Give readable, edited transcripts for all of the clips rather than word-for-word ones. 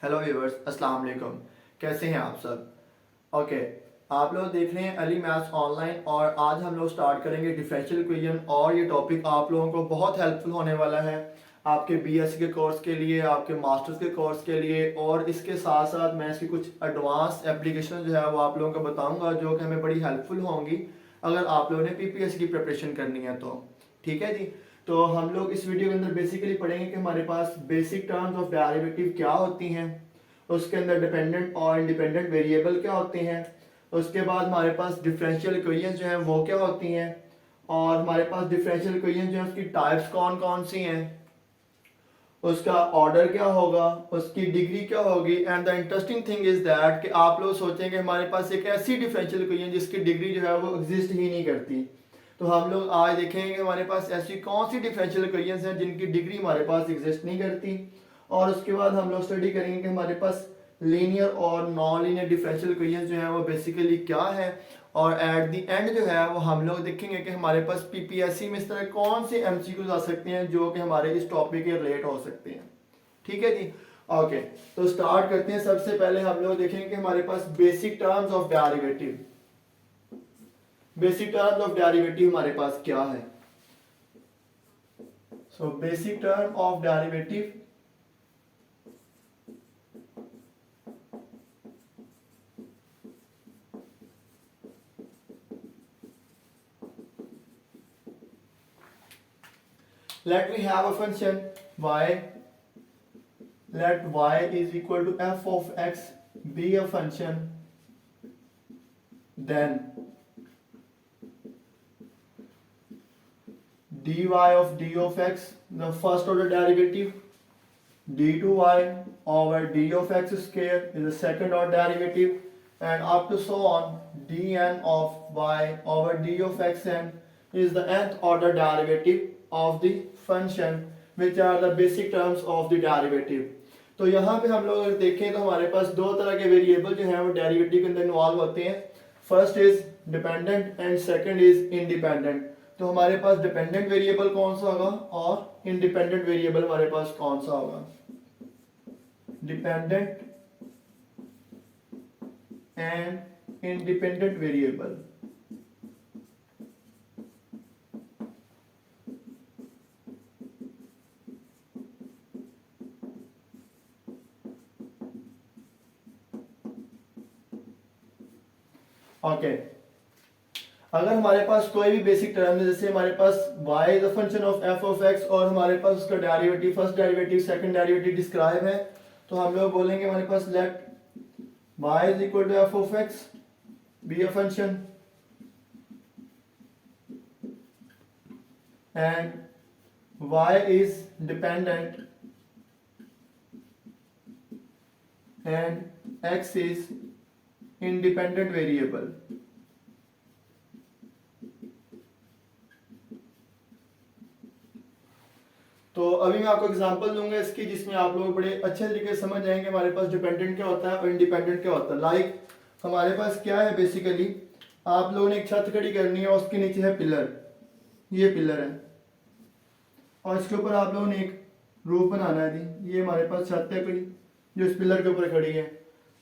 Hello viewers, अस्सलाम वालेकुम। कैसे हैं आप सब? ओके, आप लोग देख रहे हैं अली मैथ्स ऑनलाइन और आज हम लोग स्टार्ट करेंगे डिफरेंशियल इक्वेशन। और ये टॉपिक आप लोगों को बहुत हेल्पफुल होने वाला है आपके बीएससी के कोर्स के लिए, आपके मास्टर्स के कोर्स के लिए। और इसके साथ साथ मैं इसकी कुछ एडवांस एप्लीकेशन जो है वो आप लोगों को बताऊंगा जो कि हमें बड़ी हेल्पफुल होंगी अगर आप लोगों ने पीपीएससी की प्रिपरेशन करनी है तो। ठीक है जी। तो हम लोग इस वीडियो के अंदर बेसिकली पढ़ेंगे कि हमारे पास बेसिक टर्म्स ऑफ डेरिवेटिव क्या होती हैं, उसके अंदर डिपेंडेंट और इंडिपेंडेंट वेरिएबल क्या होते हैं, उसके बाद हमारे पास डिफरेंशियल इक्वेशंस जो हैं वो क्या होती हैं, और हमारे पास डिफरेंशियल इक्वेशन जो है उसकी टाइप्स कौन कौन सी हैं, उसका ऑर्डर क्या होगा, उसकी डिग्री क्या होगी। And the interesting thing is that कि आप लोग सोचेंगे हमारे पास एक ऐसी डिफरेंशियल इक्वेशन जिसकी डिग्री जो है वो एग्जिस्ट ही नहीं करती। तो हम लोग आज देखेंगे कि हमारे पास ऐसी कौन सी डिफरेंशियल इक्वेशंस हैं जिनकी डिग्री हमारे पास एग्जिस्ट नहीं करती। और उसके बाद हम लोग स्टडी करेंगे कि हमारे पास लीनियर और नॉन लीनियर डिफरेंशियल इक्वेशंस जो हैं वो बेसिकली क्या है। और एट द एंड जो है वो हम लोग देखेंगे कि हमारे पास पीपीएससी में इस तरह कौन से एमसीक्यूज आ सकते हैं जो कि हमारे इस टॉपिक के रिलेट हो सकते हैं। ठीक है जी। ओके, तो स्टार्ट करते हैं। सबसे पहले हम लोग देखेंगे कि हमारे पास basic terms of derivative, basic terms of derivative हमारे पास क्या है। So basic term of derivative let we have a function y, let y is equal to f of x be a function, then dy of d of x, the first order derivative, d2y over d of x square is the second order derivative, and up to so on dn of y over d of xn is the nth order derivative of the function, which are the basic terms of the derivative. तो यहाँ पे हम लोग अगर देखें तो हमारे पास दो तरह के वेरिएबल जो हैं वो डेरिवेटिव के अंदर इन्वॉल्व होते हैं। First is dependent and second is independent. तो हमारे पास डिपेंडेंट वेरिएबल कौन सा होगा और इंडिपेंडेंट वेरिएबल हमारे पास कौन सा होगा। Dependent and independent variable. Okay, अगर हमारे पास कोई भी बेसिक टर्म है, जैसे हमारे पास y is a function of f of x और हमारे पास उसका derivative, first derivative second derivative describe है, तो हम लोग बोलेंगे हमारे पास let y is equal to f of x be a function and y is dependent and x is independent variable. तो अभी मैं आपको एग्जांपल दूंगा इसकी जिसमें आप लोग बड़े अच्छे तरीके से समझ जाएंगे हमारे पास डिपेंडेंट क्या होता है और इंडिपेंडेंट क्या होता है। लाइक हमारे पास क्या है, बेसिकली आप लोगों ने एक छत खड़ी करनी है और उसके नीचे है पिलर, ये पिलर है, और इसके ऊपर आप लोगों ने एक रूफ बनाना है जी। ये हमारे पास छत है कोई जो इस पिलर के ऊपर खड़ी है।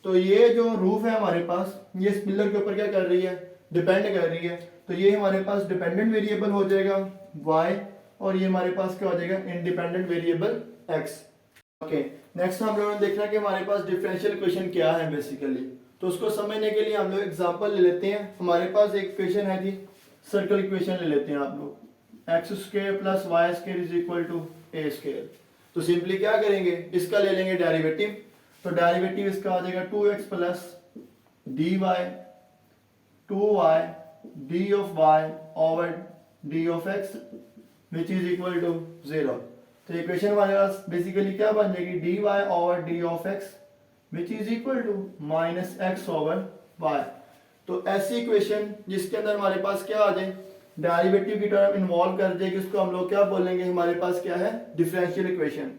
तो ये जो रूफ है हमारे पास, ये इस पिलर के ऊपर क्या कर रही है, डिपेंड कर रही है। तो ये हमारे पास डिपेंडेंट वेरिएबल हो जाएगा y, और ये हमारे पास क्या हो जाएगा, independent variable x। Okay, next हम लोगों ने देखना है कि हमारे पास डिफरेंशियल इक्वेशन क्या है बेसिकली। तो उसको समझने के लिए हम लोग एग्जांपल ले लेते हैं। हमारे पास एक इक्वेशन है जी, सर्कल इक्वेशन ले लेते हैं आप लोग, x square plus y square is equal to a square. तो सिंपली क्या करेंगे, इसका ले लेंगे डेरिवेटिव। तो डेरिवेटिव इसका आ जाएगा 2x plus dy 2y d of y over d of x which is equal to 0। तो इक्वेशन हमारे पास बेसिकली क्या बन जाएगी, dy over d of x which is equal to minus x over y। तो ऐसी इक्वेशन जिसके अंदर हमारे पास क्या आ जाए, डेरिवेटिव की टर्म इन्वॉल्व कर जाएगी, उसको हम लोग क्या बोलेंगे, हमारे पास क्या है, डिफरेंशियल इक्वेशन।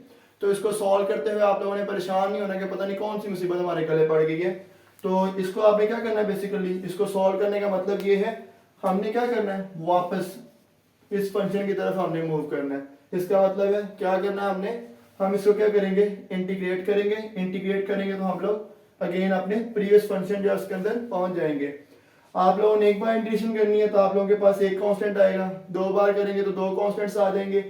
तो इसको सॉल्व करते हुए आप लोगों ने परेशान नहीं होना कि पता नहीं कौन सी मुसीबत हमारे गले पड़ गई है। तो इसको आपने क्या करना है, बेसिकली इसको सॉल्व करने का मतलब ये है हमने क्या करना है, वापस इस फंक्शन की तरफ हमने मूव करना है। इसका मतलब है क्या करना है हमने, हम इसको क्या करेंगे, इंटीग्रेट करेंगे। इंटीग्रेट करेंगे तो हम लोग अगेन अपने प्रीवियस फंक्शन जो है उसके अंदर पहुंच जाएंगे। आप लोगों ने एक बार इंटीग्रेशन करनी है तो आप लोगों के पास एक कांस्टेंट आएगा, दो बार करेंगे तो दो कांस्टेंट्स आ जाएंगे।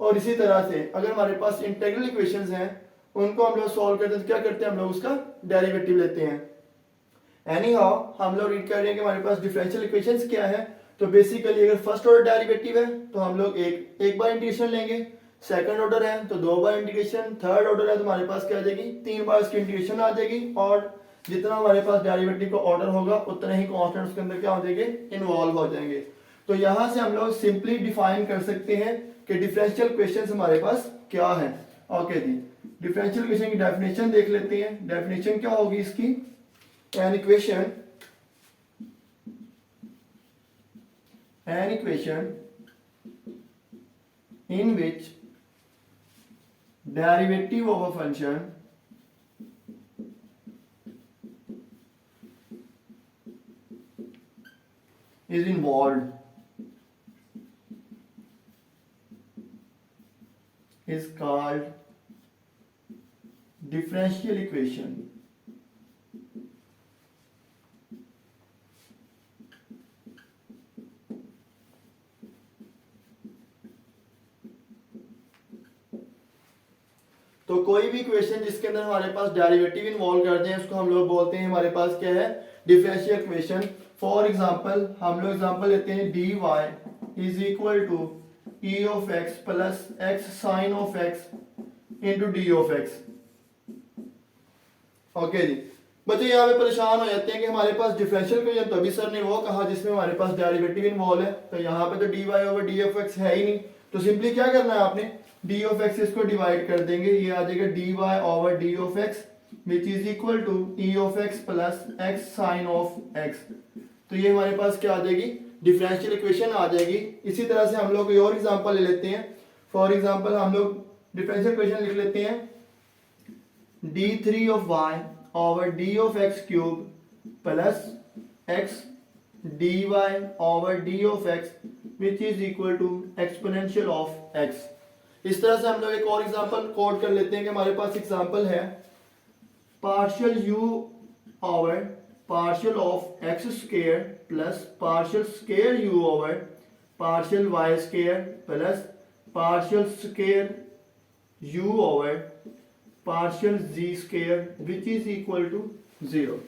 और इसी तरह से अगर हमारे पास इंटीग्रल इक्वेशंस हैं उनको हम लोग सॉल्व करते हैं तो क्या करते हैं, हम लोग उसका डेरिवेटिव लेते हैं। एनी हाउ हम लोग रीड कर रहे हैं कि हमारे पास डिफरेंशियल इक्वेशंस क्या है। तो बेसिकली अगर फर्स्ट ऑर्डर डेरिवेटिव है तो हम लोग एक बार इंटीग्रेशन लेंगे, सेकंड ऑर्डर है तो दो बार इंटीग्रेशन, थर्ड ऑर्डर है तो हमारे पास क्या आ जाएगी, तीन बार इसकी इंटीग्रेशन आ जाएगी। और जितना हमारे पास डेरिवेटिव का ऑर्डर होगा उतना ही कांस्टेंट उसके अंदर क्या हो जाएंगे, इन्वॉल्व हो जाएंगे। तो यहां से हम लोग सिंपली डिफाइन कर सकते हैं कि डिफरेंशियल इक्वेशंस हमारे पास क्या है। ओके जी, डिफरेंशियल इक्वेशन की डेफिनेशन देख लेते हैं। डेफिनेशन क्या होगी इसकी, an equation in which derivative of a function is involved is called differential equation। तो कोई भी इक्वेशन जिसके अंदर हमारे पास डेरिवेटिव इन्वॉल्व करते हैं उसको हम लोग बोलते हैं हमारे पास क्या है, डिफरेंशियल इक्वेशन। फॉर एग्जांपल हम लोग एग्जांपल लेते हैं dy is equal to e of x plus x sine of x into d of x. Okay जी, बच्चे यहाँ पे परेशान हो जाते हैं कि हमारे पास डिफरेंशियल इक्वेशन तो अभी सर ने वो कहा जिसमें हमारे पास डेरिवेटिव इन्वॉल्व है, तो यहाँ पे तो dy over d of x है ही नहीं। तो सिंपली क्या करना है आपने, डी ऑफ एक्स इसको डिवाइड कर देंगे, ये आ जाएगा d y over d of x which is equal to e of x plus x sine of x. तो ये हमारे पास क्या आ जाएगी, डिफरेंशियल इक्वेशन आ जाएगी। इसी तरह से हम लोग कोई और एग्जांपल ले लेते हैं। फॉर एग्जांपल हम लोग डिफरेंशियल इक्वेशन लिख लेते हैं d3 of y over d of x cube plus x dy over d of x which is equal to exponential of x. इस तरह से हम लोग एक और एग्जांपल कोड कर लेते हैं कि हमारे पास एग्जांपल है partial u over partial of x square plus partial square u over partial y square plus partial square u over partial z square which is equal to 0।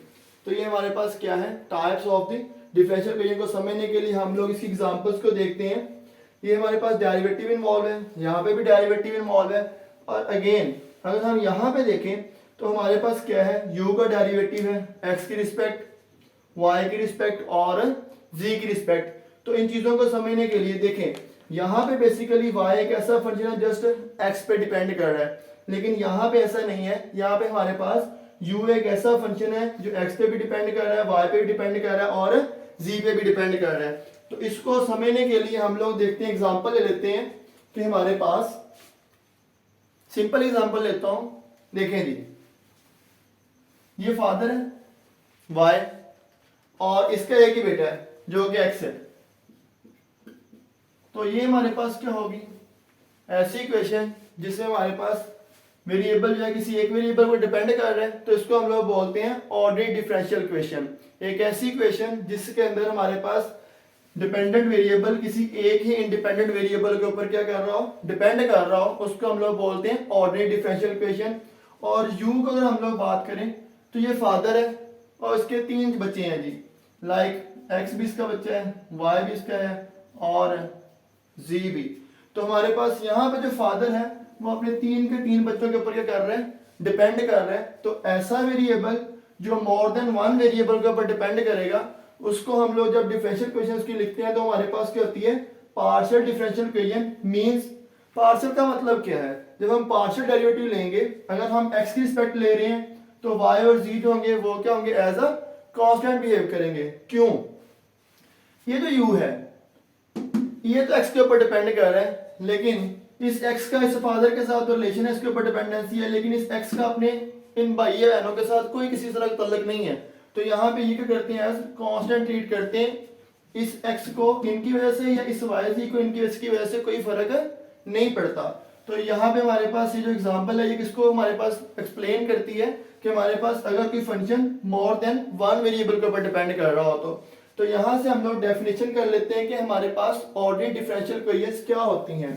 तो ये हमारे पास क्या है, types of the differential equation को समझने के लिए हम लोग इसकी एग्जांपल्स को देखते हैं। ये हमारे पास डेरिवेटिव इन्वॉल्व है, यहाँ पे भी डेरिवेटिव इन्वॉल्व है। और अगेन अगर हम यहाँ पे देखें तो हमारे पास क्या है, u का डेरिवेटिव है x की रिस्पेक्ट, y की रिस्पेक्ट और z की रिस्पेक्ट। तो इन चीजों को समझने के लिए देखें, यहाँ पे बेसिकली y एक ऐसा फंक्शन है जस्ट x पे डिपेंड कर रहा है, लेकिन यहाँ पे ऐसा नहीं है। यहाँ पे हमारे पास u एक ऐसा फंक्शन है जो x पे भी डिपेंड कर रहा है, y पे भी डिपेंड कर रहा है और z पे भी डिपेंड कर रहा है। तो इसको समझने के लिए हम लोग देखते हैं, एग्जांपल ले लेते हैं कि हमारे पास सिंपल एग्जांपल लेता हूं। देखें जी, ये फादर है y और इसका एक ही बेटा है जो कि x है। तो ये हमारे पास क्या होगी, ऐसी इक्वेशन जिसमें हमारे पास वेरिएबल जो है किसी एक वेरिएबल पर डिपेंड कर रहा है, तो इसको हम लोग बोलते हैं ऑर्डिनरी डिफरेंशियल इक्वेशन। एक ऐसी इक्वेशन जिसके अंदर हमारे पास डिपेंडेंट वेरिएबल किसी एक ही इंडिपेंडेंट वेरिएबल के ऊपर क्या कर रहा हो, डिपेंड कर रहा हो, उसको हम लोग बोलते हैं ऑर्डिनरी डिफरेंशियल इक्वेशन। और u को अगर हम लोग बात करें तो ये फादर है और इसके तीन बच्चे हैं जी, लाइक x भी इसका बच्चा है, y भी इसका है और z भी। तो हमारे पास यहाँ पे जो फादर है वो अपने तीन के तीन बच्चों के ऊपर क्या कर रहे हैं, डिपेंड कर रहे हैं। तो ऐसा वेरिएबल जो मोर देन वन वेरिएबल के ऊपर डिपेंड करेगा उसको हम लोग जब डिफरेंशियल इक्वेशंस की लिखते हैं तो हमारे पास क्या होती है, partial differential equation. Means partial का मतलब क्या है, जब हम पार्शियल डेरिवेटिव लेंगे, अगर हम x की रिस्पेक्ट ले रहे हैं तो y और z जो होंगे वो क्या होंगे, एज अ कांस्टेंट बिहेव करेंगे। क्यों, ये जो u है ये तो x के ऊपर डिपेंड कर रहा है, लेकिन इस x का इस फादर के साथ रिलेशन है, इसके ऊपर डिपेंडेंसी है, लेकिन इस x का अपने इन भाई बहनों के साथ कोई किसी तरह का तल्लुक नहीं है। तो यहाँ पे ये क्या करते हैं, एज कांस्टेंट ट्रीट करते हैं। इस x को इनकी वजह से या इस y को इनकी वजह से कोई फर्क नहीं पड़ता। तो यहाँ पे हमारे पास ये जो एग्जांपल है ये किसको हमारे पास एक्सप्लेन करती है कि हमारे पास अगर कोई function more than one variable के ऊपर डिपेंड कर रहा हो तो यहाँ से हम लोग डेफिनेशन कर लेते हैं कि हमारे पास ऑर्डिनरी डिफरेंशियल इक्वेशंस क्या होती हैं।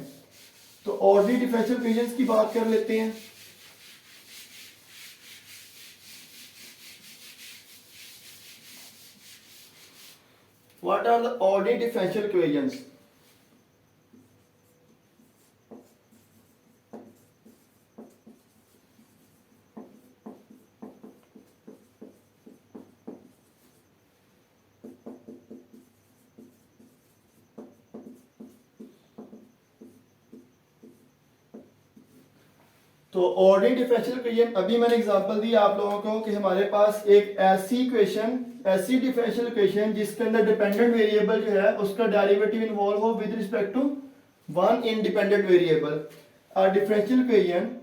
तो ऑर्डिनरी डिफरेंशियल इक्वेशंस की बात कर लेते हैं। What are the ordinary differential equations? तो ऑर्डिनरी डिफरेंशियल इक्वेशन अभी मैंने एग्जांपल दी आप लोगों को कि हमारे पास एक ऐसी डिफरेंशियल इक्वेशन जिसके अंदर डिपेंडेंट वेरिएबल जो है उसका डेरिवेटिव इन्वॉल्व हो with respect to one independent variable. Differential equation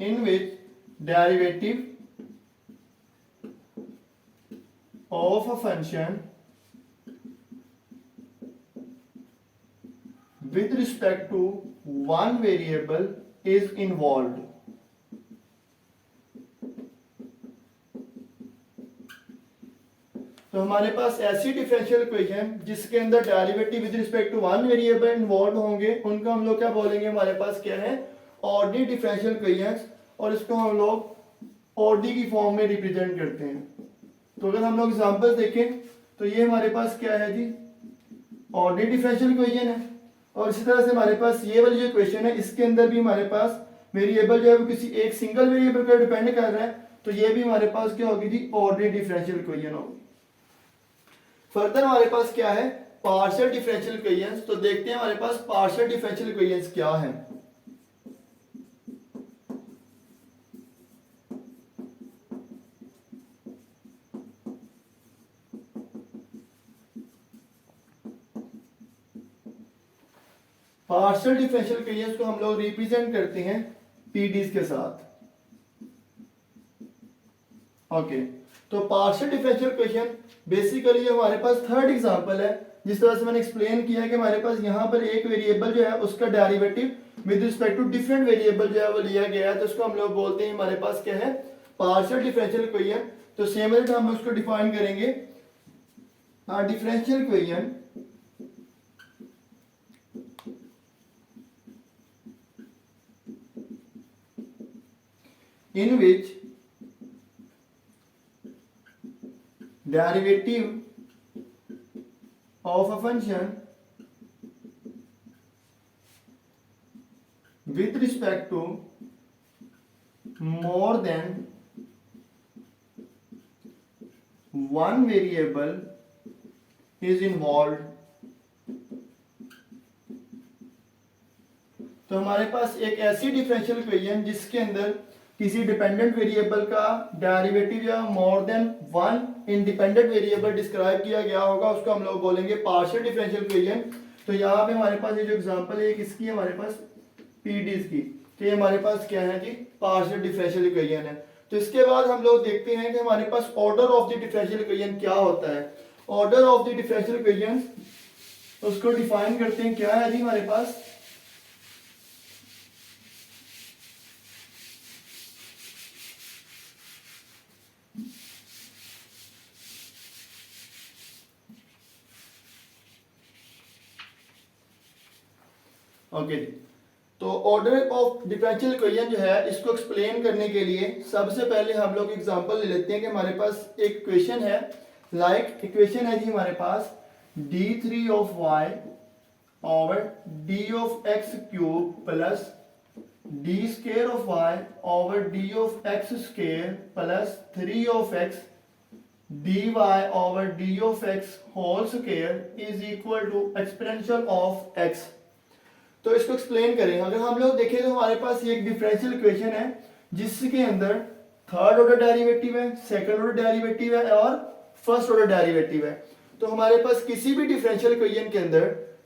in which derivative of a function with respect to one variable is involved। तो हमारे पास ऐसी डिफरेंशियल इक्वेशन जिसके अंदर derivative with respect to one variable involve होंगे उनको हम लोग क्या बोलेंगे, हमारे पास क्या है, ऑर्डिनरी डिफरेंशियल इक्वेशंस, और इसको हम लोग ऑर्डी की फॉर्म में रिप्रेजेंट करते हैं। तो अगर हम लोग एग्जांपल्स देखें तो ये हमारे पास क्या है जी, ऑर्डिनरी डिफरेंशियल इक्वेशन है। और इसी तरह से हमारे पास ये वाली जो इक्वेशन है इसके अंदर भी हमारे पास वेरिएबल जो है वो किसी एक सिंगल वेरिएबल पर डिपेंड कर रहा है, तो ये भी हमारे पास क्या होगी जी, ऑर्डिनरी डिफरेंशियल इक्वेशन होगी। फर्दर हमारे पास क्या है, पार्शियल डिफरेंशियल इक्वेशंस। तो देखते हैं हमारे पास पार्शियल डिफरेंशियल इक्वेशंस क्या है। पार्शियल डिफरेंशियल इक्वेशंस को हम लोग रिप्रेजेंट करते हैं पीडीज के साथ। ओके, तो पार्शियल डिफरेंशियल इक्वेशन बेसिकली हमारे पास थर्ड एग्जांपल है। जिस तरह से मैंने एक्सप्लेन किया कि हमारे पास यहाँ पर एक वेरिएबल जो है उसका derivative with respect to different variable जो है वो लिया गया है, तो उसको हम लोग बोलते हैं हमारे पास क्या है, पार्शियल डिफरेंशियल इक्वेशन। तो सेम वेट हम उसको डिफाइन करेंगे, differential equation in which derivative of a function with respect to more than one variable is involved। तो हमारे पास एक ऐसी डिफरेंशियल इक्वेशन जिसके अंदर किसी डिपेंडेंट वेरिएबल का डेरिवेटिव या more than one independent variable describe किया गया होगा, उसको हम लोग बोलेंगे पार्शियल डिफरेंशियल इक्वेशन। तो यहाँ पे हमारे पास ये जो एग्जांपल है किसकी है, हमारे पास पीडीज की। तो ये हमारे पास क्या है जी, पार्शियल डिफरेंशियल इक्वेशन है। तो इसके बाद हम लोग देखते हैं कि हमारे पास order of the differential equation क्या होता है। Order of the differential equation उसको डिफाइन करते हैं, क्या है जी हमारे पास, ओके जी। तो ऑर्डर ऑफ डिफरेंशियल इक्वेशन जो है इसको एक्सप्लेन करने के लिए सबसे पहले हम लोग एग्जांपल ले लेते हैं कि हमारे पास एक इक्वेशन है, इक्वेशन है जी हमारे पास d3 of y over d of x cube plus d square of y over d of x square plus 3 of x dy over d of x whole square is equal to exponential of x। तो इसको explain करें। अगर हम लोग देखें तो हमारे पास ये एक डिफरेंशियल इक्वेशन है जिसके अंदर थर्ड ऑर्डर डेरिवेटिव है, सेकंड ऑर्डर डेरिवेटिव है और फर्स्ट ऑर्डर डेरिवेटिव है। तो हमारे पास किसी भी डिफरेंशियल इक्वेशन के अंदर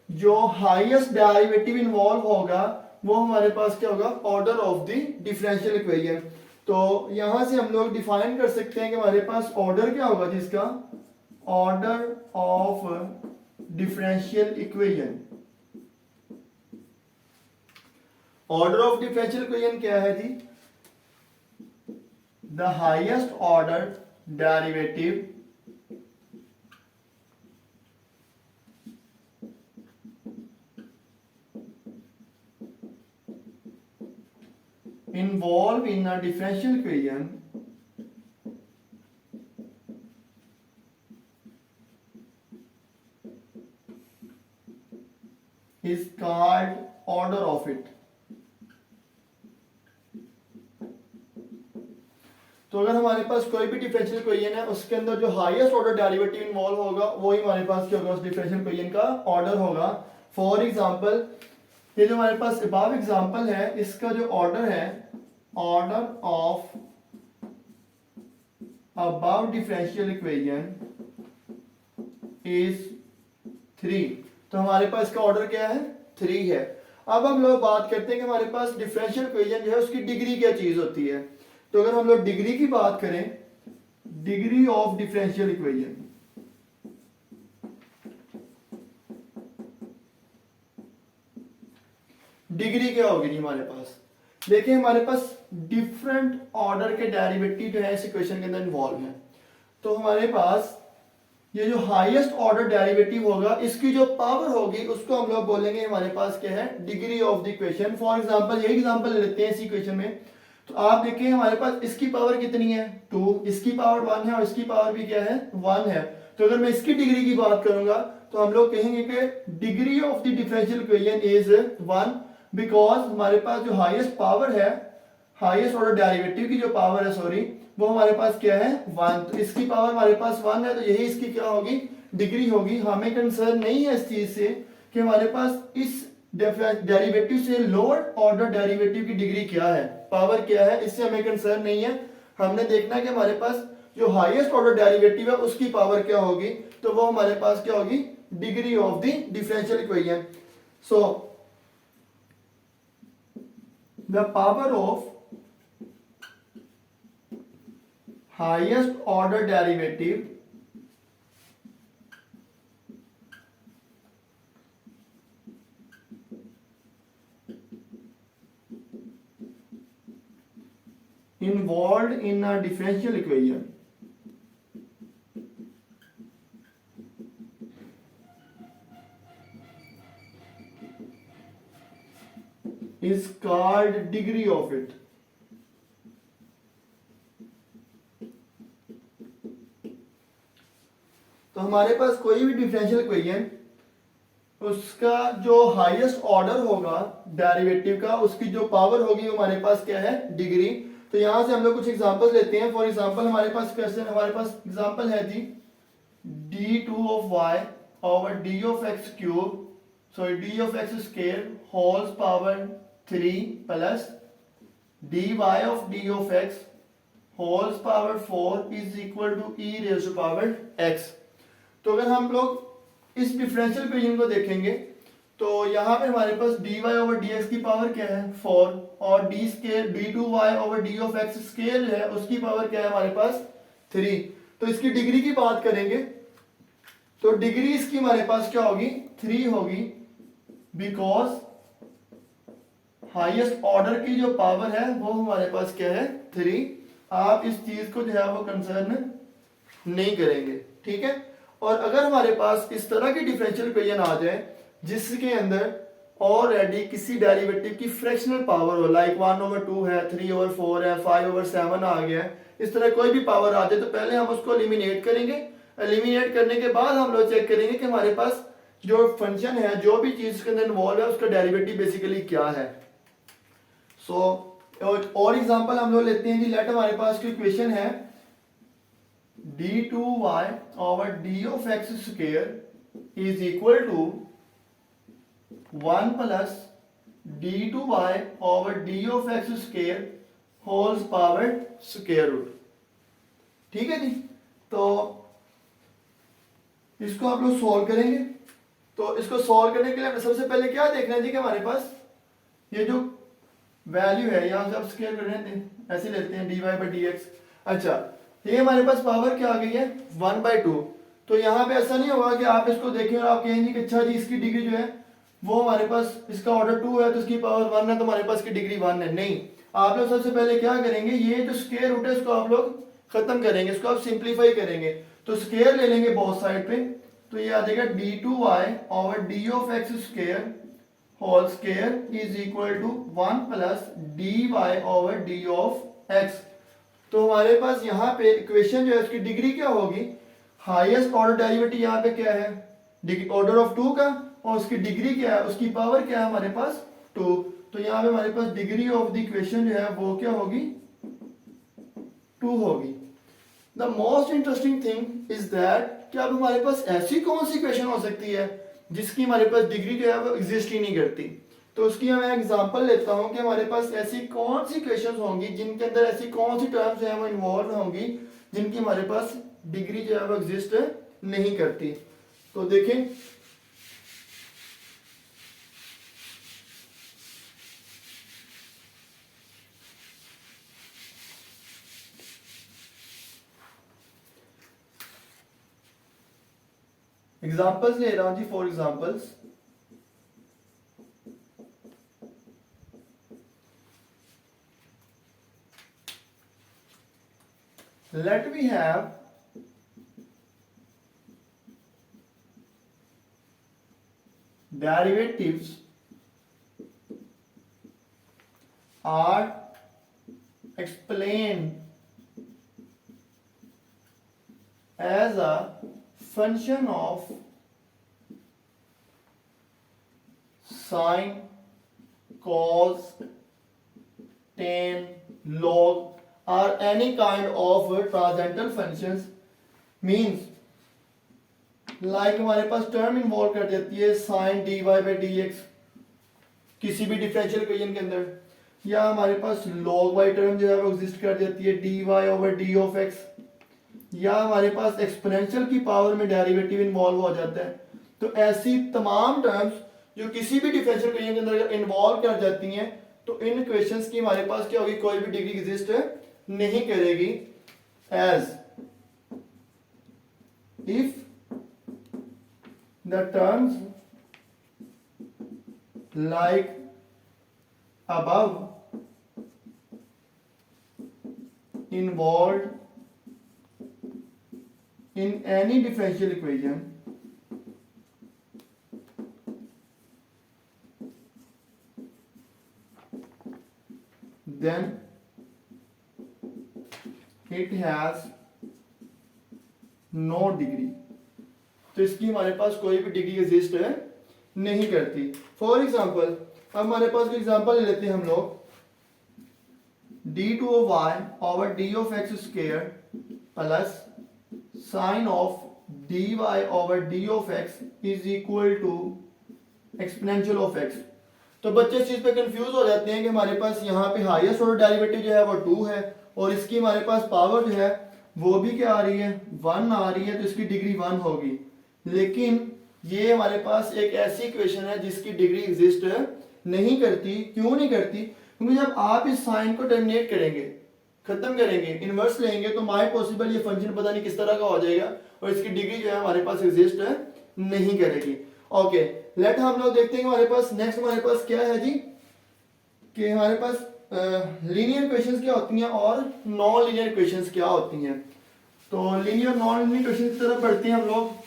जो हाईएस्ट डेरिवेटिव इन्वॉल्व होगा वो हमारे पास क्या होगा, order of the differential equation. तो यहां से हम लोग डिफाइन कर सकते हैं कि हमारे पास ऑर्डर क्या होगा जिसका, order of differential equation. Order of differential equation क्या है जी, the highest order derivative involved in a differential equation is called order of it। तो अगर हमारे पास कोई भी डिफरेंशियल इक्वेशन है उसके अंदर जो हाईएस्ट ऑर्डर डेरिवेटिव इन्वॉल्व होगा वही हमारे पास क्या होगा, उस डिफरेंशियल इक्वेशन का ऑर्डर होगा। फॉर एग्जांपल ये जो हमारे पास अबव एग्जांपल है इसका जो ऑर्डर है, order of above differential equation is 3। तो हमारे पास इसका ऑर्डर क्या है, 3 है। अब हम लोग बात करते हैं कि हमारे पास डिफरेंशियल इक्वेशन जो है उसकी डिग्री क्या चीज होती है। तो अगर हम लोग डिग्री की बात करें, degree of differential equation, degree क्या होगी जी हमारे पास, देखिए हमारे पास डिफरेंट ऑर्डर के डेरिवेटिव जो है इस इक्वेशन के अंदर इन्वॉल्व है। तो हमारे पास ये जो हाईएस्ट ऑर्डर डेरिवेटिव होगा इसकी जो पावर होगी उसको हम लोग बोलेंगे हमारे पास क्या है, degree of the equation. For example यही एग्जांपल लेते हैं इस इक्वेशन में। तो आप देखिए हमारे पास इसकी पावर कितनी है, 2, इसकी पावर 1 है और इसकी पावर भी क्या है, 1 है। तो अगर मैं इसकी डिग्री की बात करूंगा तो हम लोग कहेंगे कि degree of the differential equation is 1, because हमारे पास जो हाईएस्ट पावर है, हाईएस्ट ऑर्डर डेरिवेटिव की जो पावर है सॉरी, वो हमारे पास क्या है, 1। तो इसकी पावर हमारे पास 1 है, तो यही इसकी क्या होगी, डिग्री होगी। हमें कंसर्न नहीं है इस चीज से कि हमारे पास इस डेरिवेटिव से लोअर ऑर्डर डेरिवेटिव की डिग्री क्या है, पावर क्या है, इससे हमें कंसर्न नहीं है। हमने देखना है कि हमारे पास जो हाईएस्ट ऑर्डर डेरिवेटिव है उसकी पावर क्या होगी, तो वो हमारे पास क्या होगी, degree of the differential equation. So the power of highest order derivative involved in a differential equation is called degree of it। तो हमारे पास कोई भी डिफरेंशियल इक्वेशन उसका जो हाईएस्ट ऑर्डर होगा डेरिवेटिव का, उसकी जो पावर होगी वो हमारे पास क्या है, डिग्री। तो यहां से हम लोग कुछ एग्जांपल्स लेते हैं। फॉर एग्जांपल हमारे पास क्वेश्चन, हमारे पास एग्जांपल है जी d2 of y over d of x cube, sorry d of x square whole power 3 plus dy of d of x whole power 4 is equal to e raised to power x। तो अगर हम लोग इस differential equation को देखेंगे तो यहाँ पे हमारे पास dy ओवर dx की पावर क्या है, 4, और d square d2y over d of x square है उसकी पावर क्या है हमारे पास, 3। तो इसकी डिग्री की बात करेंगे तो डिग्री इसकी हमारे पास क्या होगी, 3 होगी, बिकॉज हाईएस्ट ऑर्डर की जो पावर है वो हमारे पास क्या है, 3। आप इस चीज को जो है वो कंसर्न नहीं करेंगे, ठीक है। और अगर हमारे पास इस तरह की डिफरेंशियल इक्वेशन आ जाए जिसके अंदर ऑलरेडी किसी डेरिवेटिव की फ्रैक्शनल पावर हो, लाइक 1/2 है, 3/4 है, 5/7 आ गया है, इस तरह कोई भी पावर आ जाए तो पहले हम उसको एलिमिनेट करेंगे। एलिमिनेट करने के बाद हम लोग चेक करेंगे कि हमारे पास जो फंक्शन है, जो भी चीज उसके अंदर इन्वॉल्व है, उसका डेरिवेटिव बेसिकली क्या है। सो और एग्जांपल हम लोग लेते हैं जी, लेट हमारे पास की इक्वेशन है d2y over d of x square is equal to 1 plus d2y over d of x square whole power square root। ठीक है जी। तो इसको आप लोग सॉल्व करेंगे तो इसको सॉल्व करने के लिए हमें सबसे पहले क्या देखना है जी कि हमारे पास ये जो वैल्यू है, यहाँ से आप स्केयर कर रहे हैं ऐसे लेते हैं dy बाई डी एक्स। अच्छा, ये हमारे पास पावर क्या आ गई है 1/2। तो यहाँ पे ऐसा नहीं होगा कि आप इसको देखें और आप कहेंगे कि अच्छा जी इसकी डिग्री जो है वो हमारे पास इसका ऑर्डर 2 है तो इसकी पावर 1 है तो हमारे पास की डिग्री 1 है। नहीं, आप लोग सबसे पहले क्या करेंगे, ये जो स्केयर रूट है इसको आप लोग खत्म करेंगे, इसको आप सिंप्लीफाई करेंगे। तो स्केयर ले लेंगे बोथ साइड पे, तो ये आ जाएगा d2y over d of x square whole square is equal to 1 plus dy over d of x. तो हमारे पास यहाँ पे इक्वेशन जो है उसकी डिग्री क्या होगी, हाईएस्ट ऑर्डर डेरिवेटिव यहाँ पे क्या है ऑर्डर ऑफ 2 का, और उसकी डिग्री क्या है, उसकी पावर क्या है हमारे पास 2। तो यहाँ पे हमारे पास डिग्री ऑफ द इक्वेशन जो है वो क्या होगी 2 होगी। The most interesting thing is that कि अब हमारे पास ऐसी कौन सी इक्वेशन हो सकती है जिसकी हमारे पास डिग्री जो है वो एग्जिस्ट ही नहीं करती। तो उसकी मैं एग्जांपल लेता हूं कि हमारे पास ऐसी कौन सी इक्वेशंस होंगी जिनके अंदर ऐसी कौन सी टर्म्स है वो इन्वॉल्व होंगी जिनकी हमारे पास डिग्री जो है वो एग्जिस्ट नहीं करती। तो देखें, एग्जांपल्स ले रहा हूं जी, for examples let we have derivatives are explained as a function of sine, cos, tan, log or any kind of transcendental functions, means like हमारे पास टर्म इन्वॉल्व कर देती है sine dy by d x किसी भी differential equation के अंदर, या हमारे पास log y टर्म जो है वो एग्जिस्ट कर देती है dy over d of x, या हमारे पास एक्सपोनेंशियल की पावर में डेरिवेटिव इन्वॉल्व हो जाता है। तो ऐसी तमाम टर्म्स जो किसी भी डिफरेंशियल इक्वेशन के अंदर इन्वॉल्व कर जाती हैं तो इन इक्वेशंस की हमारे पास क्या होगी, कोई भी डिग्री एग्जिस्ट नहीं करेगी। As if the terms like above involved in any differential equation then it has no degree। तो इसकी हमारे पास कोई भी डिग्री एग्जिस्ट नहीं करती। फॉर एग्जाम्पल अब हमारे पास एग्जाम्पल ले लेते हैं हम लोग, d2 of y over d of x square plus sine of dy over d of x is equal to exponential of x। तो बच्चे इस चीज पे कंफ्यूज हो जाते हैं कि हमारे पास यहाँ पे हाईएस्ट ऑर्डर डेरिवेटिव जो है वो 2 है और इसकी हमारे पास पावर जो है वो भी क्या आ रही है 1 आ रही है, तो इसकी डिग्री 1 होगी। लेकिन ये हमारे पास एक ऐसी इक्वेशन है जिसकी डिग्री एग्जिस्ट नहीं करती। क्यों नहीं करती? क्योंकि जब आप इस साइन को टर्मिनेट करेंगे, खत्म करेंगे, इनवर्स लेंगे तो माई पॉसिबल ये फंक्शन पता नहीं किस तरह का हो जाएगा और इसकी डिग्री जो है हमारे पास एग्जिस्ट नहीं करेगी। ओके, लेट हम लोग देखते हैं कि हमारे पास नेक्स्ट हमारे पास क्या है जी, कि हमारे पास लीनियर इक्वेशंस क्या होती हैं और नॉन लीनियर इक्वेशंस क्या होती हैं। तो लीनियर नॉन लीनियर इक्वेशंस की तरफ बढ़ते हैं हम लोग।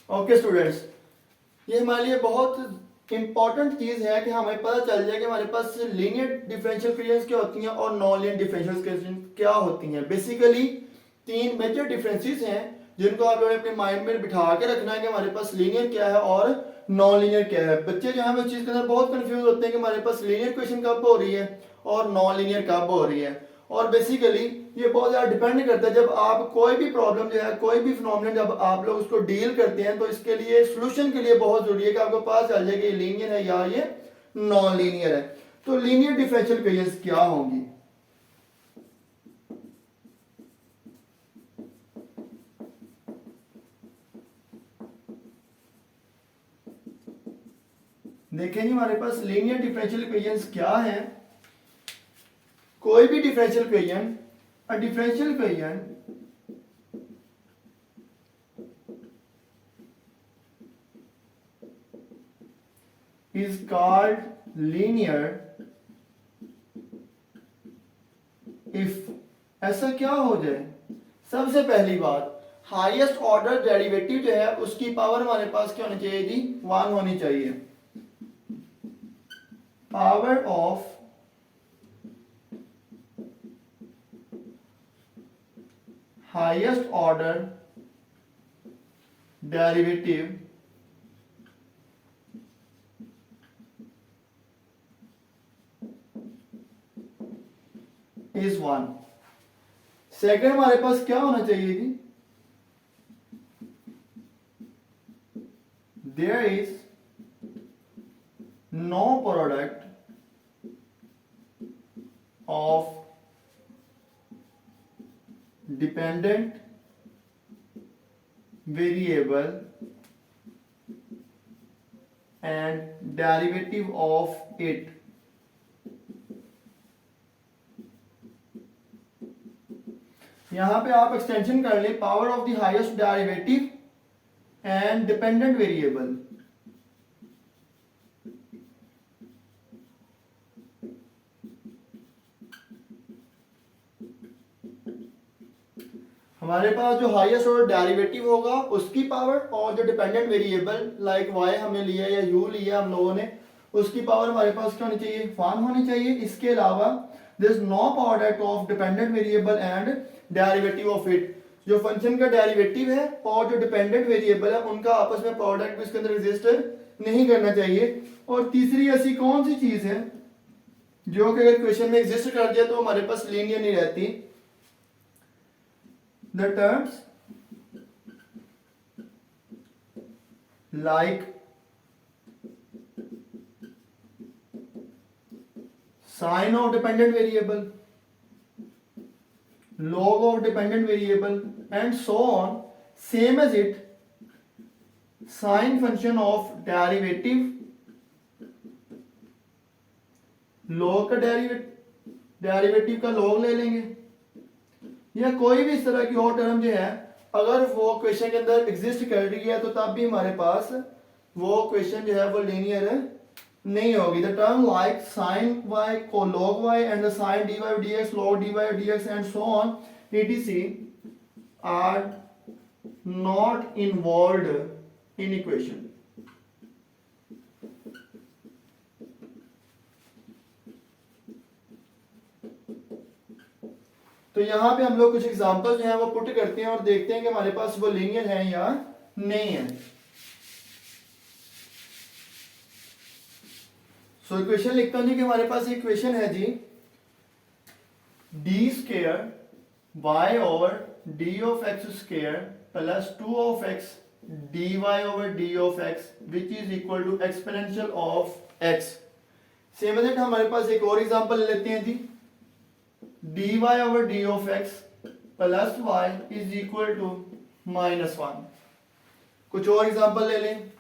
ओके स्टूडेंट्स, ये हमारे लिए बहुत इंपॉर्टेंट चीज है कि हमें पता चल जाए कि हमारे पास लीनियर डिफरेंशियल इक्वेशंस क्या होती हैं और नॉन लीनियर डिफरेंशियल इक्वेशंस क्या होती हैं। बेसिकली 3 मेजर डिफरेंसेस हैं जिनको आप लोगों ने अपने माइंड में बिठा के रखना है कि हमारे पास लीनियर क्या है और नॉन लीनियर क्या है। बच्चे जो है उस चीज के अंदर बहुत कंफ्यूज होते हैं कि हमारे पास लीनियर इक्वेशन कब हो रही है और नॉन लीनियर कब हो रही है। और बेसिकली ये बहुत ज्यादा डिपेंड करता है, जब आप कोई भी प्रॉब्लम जो है, कोई भी फिनोमेनन जब आप लोग उसको डील करते हैं तो इसके लिए सोल्यूशन के लिए बहुत जरूरी है कि आपको पता चल जाए कि ये लीनियर है या ये नॉन लीनियर है। तो लीनियर डिफरेंशियल इक्वेशंस क्या होंगी? देखें जी हमारे पास लीनियर डिफरेंशियल इक्वेशंस क्या है। कोई भी differential equation, a differential equation is called linear if ऐसा क्या हो जाए। सबसे पहली बात, हाईएस्ट ऑर्डर डेरिवेटिव जो है उसकी पावर हमारे पास क्या होनी चाहिए जी, 1 होनी चाहिए। Power of highest order derivative is 1। Second हमारे पास क्या होना चाहिए जी, there is no product of dependent variable and derivative of it. यहां पे आप एक्सटेंशन कर ले, power of the highest derivative and dependent variable. हमारे पास जो हाईएस्ट ऑर्डर डेरिवेटिव होगा उसकी पावर, और जो डिपेंडेंट वेरिएबल लाइक y हमने लिया या u लिया हम लोगों ने, उसकी पावर हमारे पास क्या होनी चाहिए, 1 होनी चाहिए। इसके अलावा there is no product of dependent variable and derivative of it. जो फंक्शन का डेरिवेटिव है और जो डिपेंडेंट वेरिएबल है उनका आपस में प्रोडक्ट भी इसके अंदर एग्जिस्ट नहीं करना चाहिए। और तीसरी ऐसी कौन सी चीज है जो कि अगर क्वेश्चन में एग्जिस्ट कर जाए तो हमारे पास लीनियर नहीं रहती। The terms like sign of dependent variable, log of dependent variable and so on, same as it, sin function of derivative, log का डेरिवेटिव का log ले लेंगे, या कोई भी इस तरह की और टर्म जो है अगर वो क्वेश्चन के अंदर एग्जिस्ट कर रही है तो तब भी हमारे पास वो क्वेश्चन जो है वो लीनियर नहीं होगी। The term like sine y को log y and the sine dy dx log dy dx and so on etc are not involved in equation. तो यहां पे हम लोग कुछ एग्जांपल जो है वो पुट करते हैं और देखते हैं कि हमारे पास वो लीनियर है या नहीं है। सो इक्वेशन लिखता हूं जी कि हमारे पास इक्वेशन है जी d square y over d of x square plus 2 of x d y over d of x which is equal to exponential of x. Same as it हमारे पास एक और एग्जांपल ले लेते हैं जी, dy over d of x plus y is equal to -1। कुछ और एग्जांपल ले लें,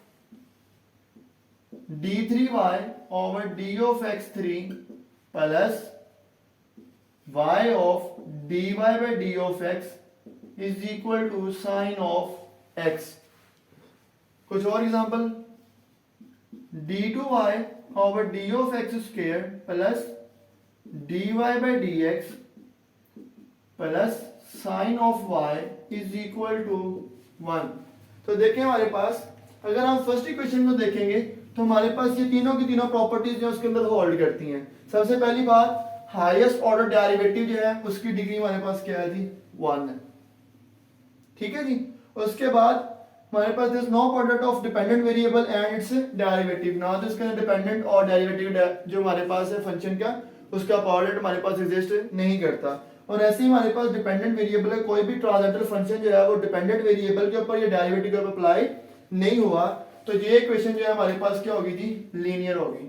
d3y over d of x3 plus y of dy by d of x is equal to sine of x। कुछ और example, d2y over d of x square plus dy by dx plus sine of y is equal to 1। तो देखें हमारे पास अगर हम first equation को देखेंगे तो हमारे पास ये तीनों की तीनों प्रॉपर्टीज जो उसके अंदर होल्ड करती हैं। सबसे पहली बात, हाईएस्ट ऑर्डर डेरिवेटिव जो है उसकी डिग्री हमारे पास क्या है जी, 1 है। ठीक है जी। उसके बाद हमारे पास this no product of dependent variable and its derivative, ना तो इसका डिपेंडेंट और डेरिवेटिव जो हमारे पास है फंक्शन का उसका प्रोडक्ट हमारे पास एग्जिस्ट नहीं करता। और ऐसे ही हमारे पास डिपेंडेंट वेरिएबल है, कोई भी ट्रांसेंडेंटल फंक्शन जो है वो डिपेंडेंट वेरिएबल के ऊपर या डेरिवेटिव के ऊपर अप्लाई नहीं हुआ, तो ये इक्वेशन जो है हमारे पास क्या होगी जी, लीनियर होगी।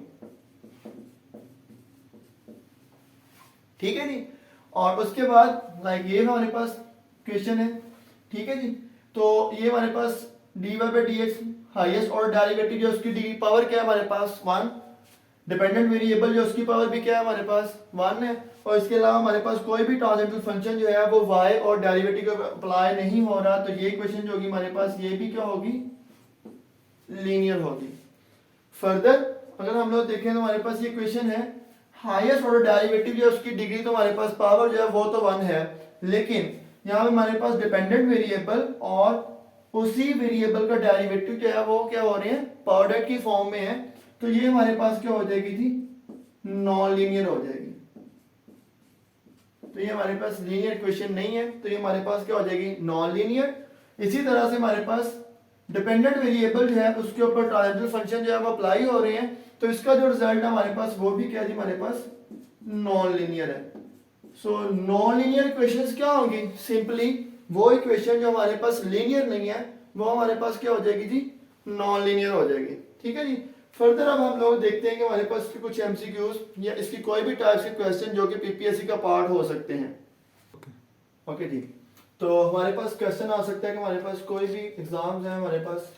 ठीक है जी। और उसके बाद लाइक ये हमारे पास क्वेश्चन है। ठीक है जी। तो ये हमारे पास dy by dx highest order derivative जो उसकी डिग्री पावर क्या है हमारे पास 1, डिपेंडेंट वेरिएबल जो उसकी पावर भी क्या है हमारे पास 1 है, और इसके अलावा हमारे पास कोई भी ट्रांसेंडेंटल फंक्शन जो है वो y और डेरिवेटिव को अप्लाई नहीं हो रहा, तो ये इक्वेशन जो होगी हमारे पास ये भी क्या होगी, लीनियर होगी। फर्दर अगर हम लोग देखें तो हमारे पास ये इक्वेशन है, हाईएस्ट ऑर्डर डेरिवेटिव जो उसकी डिग्री तो हमारे पास पावर जो है वो तो 1 है, लेकिन यहाँ पे हमारे पास डिपेंडेंट वेरिएबल और उसी वेरिएबल का डेरिवेटिव जो है वो क्या हो रहे हैं, पावर की फॉर्म में है, तो ये हमारे पास क्या हो जाएगी जी, नॉन लीनियर हो जाएगी। तो ये हमारे पास लीनियर इक्वेशन नहीं है, तो ये हमारे पास क्या हो जाएगी, नॉन लीनियर। इसी तरह से हमारे पास डिपेंडेंट वेरिएबल जो है उसके ऊपर ट्रांसेंडेंटल फंक्शन जो है वो अप्लाई हो रहे हैं, तो इसका जो रिजल्ट है हमारे पास वो भी क्या जी, हमारे पास नॉन लीनियर है। सो नॉन लीनियर इक्वेशंस क्या होंगी, सिंपली वो इक्वेशन जो हमारे पास लीनियर नहीं है वो हमारे पास क्या हो जाएगी जी, नॉन लीनियर हो जाएगी। ठीक है जी। फर्दर अब हम लोग देखते हैं कि हमारे पास कुछ एमसीक्यूज या इसकी कोई भी टाइप्स के क्वेश्चन जो कि पीपीएससी का पार्ट हो सकते हैं। ओके जी। तो हमारे पास क्वेश्चन आ सकता है कि हमारे पास कोई भी एग्जाम्स हैं, हमारे पास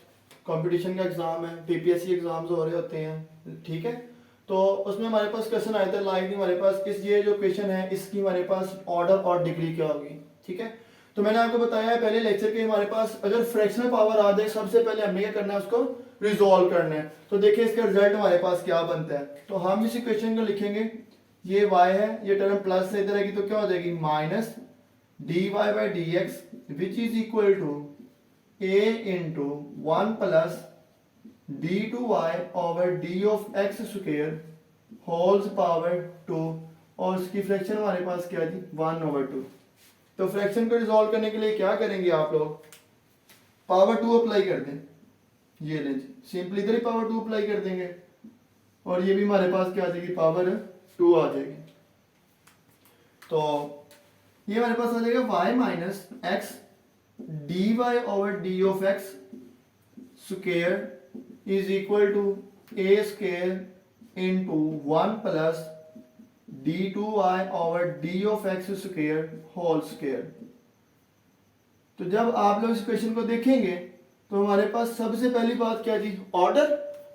कंपटीशन का एग्जाम है, पीपीएससी एग्जाम्स हो रहे होते हैं, ठीक है, तो उसमें हमारे पास क्वेश्चन आया था लाइक हमारे पास इस ये जो क्वेश्चन है इसकी हमारे पास ऑर्डर और डिग्री क्या होगी। ठीक है, तो मैंने आपको बताया है पहले लेक्चर के हमारे पास अगर फ्रैक्शनल पावर आ जाए सबसे पहले हमने क्या करना है, उसको रिजॉल्व करना है। तो देखिए इसका रिजल्ट हमारे पास क्या बनता है, तो हम इस इक्वेशन को लिखेंगे, ये y है, ये टर्म प्लस से इधर आएगी तो क्या हो जाएगी, minus dy by dx which is equal to a into 1 plus d2y over d of x square holes power 2, और इसकी फ्रैक्शन हमारे पास क्या है जी, 1/2। तो फ्रैक्शन को रिजॉल्व करने के लिए क्या करेंगे आप लोग, पावर 2 अप्लाई कर दें, ये लें जी, सिंपली इधर ही पावर 2 अप्लाई कर देंगे और ये भी हमारे पास क्या आ जाएगी, पावर 2 आ जाएगी। तो ये हमारे पास आ जाएगा y minus x d y over d of x square is equal to a square into 1 plus d2y over d of x square whole square. तो जब आप लोग इस क्वेश्चन को देखेंगे तो हमारे पास सबसे पहली बात क्या जी, ऑर्डर।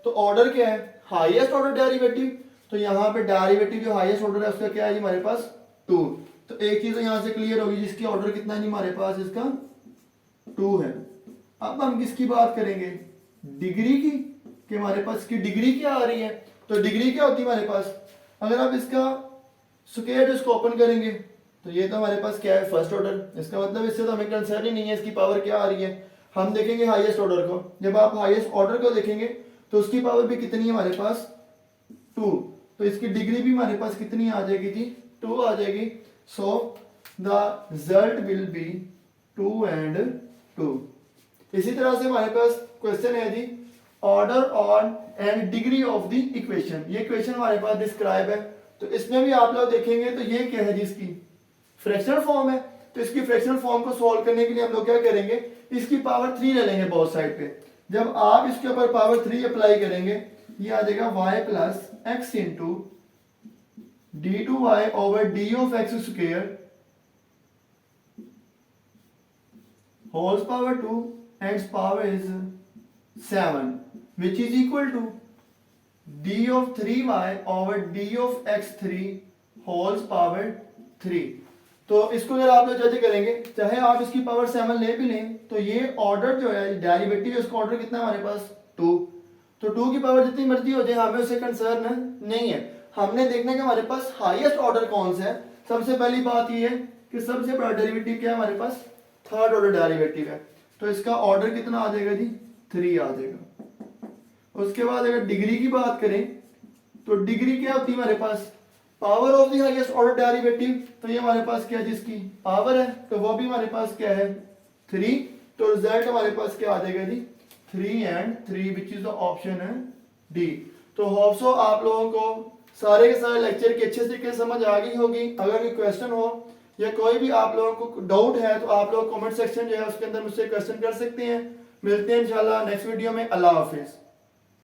तो ऑर्डर क्या है, हाईएस्ट ऑर्डर डेरिवेटिव, तो यहाँ पे डेरिवेटिव जो हाईएस्ट ऑर्डर है उसका क्या है जी, हमारे पास 2। तो एक चीज तो यहाँ से क्लियर होगी जिसकी ऑर्डर कितना है हमारे पास, इसका 2 है। अब हम किसकी बात करेंगे, डिग्री की, कि हमारे पास इसकी डिग्री क्या आ रही है। तो डिग्री क्या होती है हमारे पास, अगर आप इसका स्क्वायर इसको ओपन करेंगे तो ये तो हमारे पास क्या है, फर्स्ट ऑर्डर, इसका मतलब इससे तो हमें कंसर्न ही नहीं है इसकी पावर क्या आ रही है। हम देखेंगे हाईएस्ट ऑर्डर को, जब आप हाईएस्ट ऑर्डर को देखेंगे तो उसकी पावर भी कितनी है हमारे पास, 2, तो इसकी डिग्री भी हमारे पास कितनी आ जाएगी जी, 2 आ जाएगी। So the result will be 2 and 2। इसी तरह से हमारे पास क्वेश्चन है जी, order on and degree of the equation. ये इक्वेशन हमारे पास डिस्क्राइब है, तो इसमें भी आप लोग देखेंगे तो ये क्या है जी, इसकी फ्रैक्शनल फॉर्म है। तो इसकी फ्रैक्शनल फॉर्म को सॉल्व करने के लिए हम लोग क्या करेंगे, इसकी पावर 3 ले लेंगे बोथ साइड पे। जब आप इसके ऊपर पावर 3 अप्लाई करेंगे ये आ जाएगा y plus x into d2y over d of x square holes power 2 and its power is 7 which is equal to d of 3y over d of x3 holes power 3। तो इसको अगर आप लोग जज करेंगे, चाहे आप इसकी पावर 7 ले भी लें, तो ये ऑर्डर जो है डेरिवेटिव उसका ऑर्डर कितना है हमारे पास 2। तो 2 की पावर जितनी मर्जी हो जाए हमें उससे कंसर्न नहीं है, हमने देखना है कि हमारे पास हाईएस्ट ऑर्डर कौन सा है। सबसे पहली बात ये है कि सबसे बड़ा डेरिवेटिव क्या है हमारे पास, थर्ड ऑर्डर डेरिवेटिव है, तो इसका ऑर्डर कितना आ जाएगा जी, 3 आ जाएगा। उसके बाद अगर डिग्री की बात करें तो डिग्री क्या होती है हमारे पास, power of the highest order derivative, तो ये हमारे पास क्या है जिसकी पावर है, तो वो भी हमारे पास क्या है 3। तो रिजल्ट हमारे पास क्या आ जाएगा जी, 3 and 3 which is the option है डी। तो होप सो आप लोगों को सारे के सारे लेक्चर की अच्छे तरीके से समझ आ गई होगी। अगर कोई क्वेश्चन हो या कोई भी आप लोगों को डाउट है तो आप लोग कमेंट सेक्शन जो है उसके अंदर मुझसे क्वेश्चन कर सकते हैं। मिलते हैं इंशाल्लाह नेक्स्ट वीडियो में। अल्लाह हाफिज।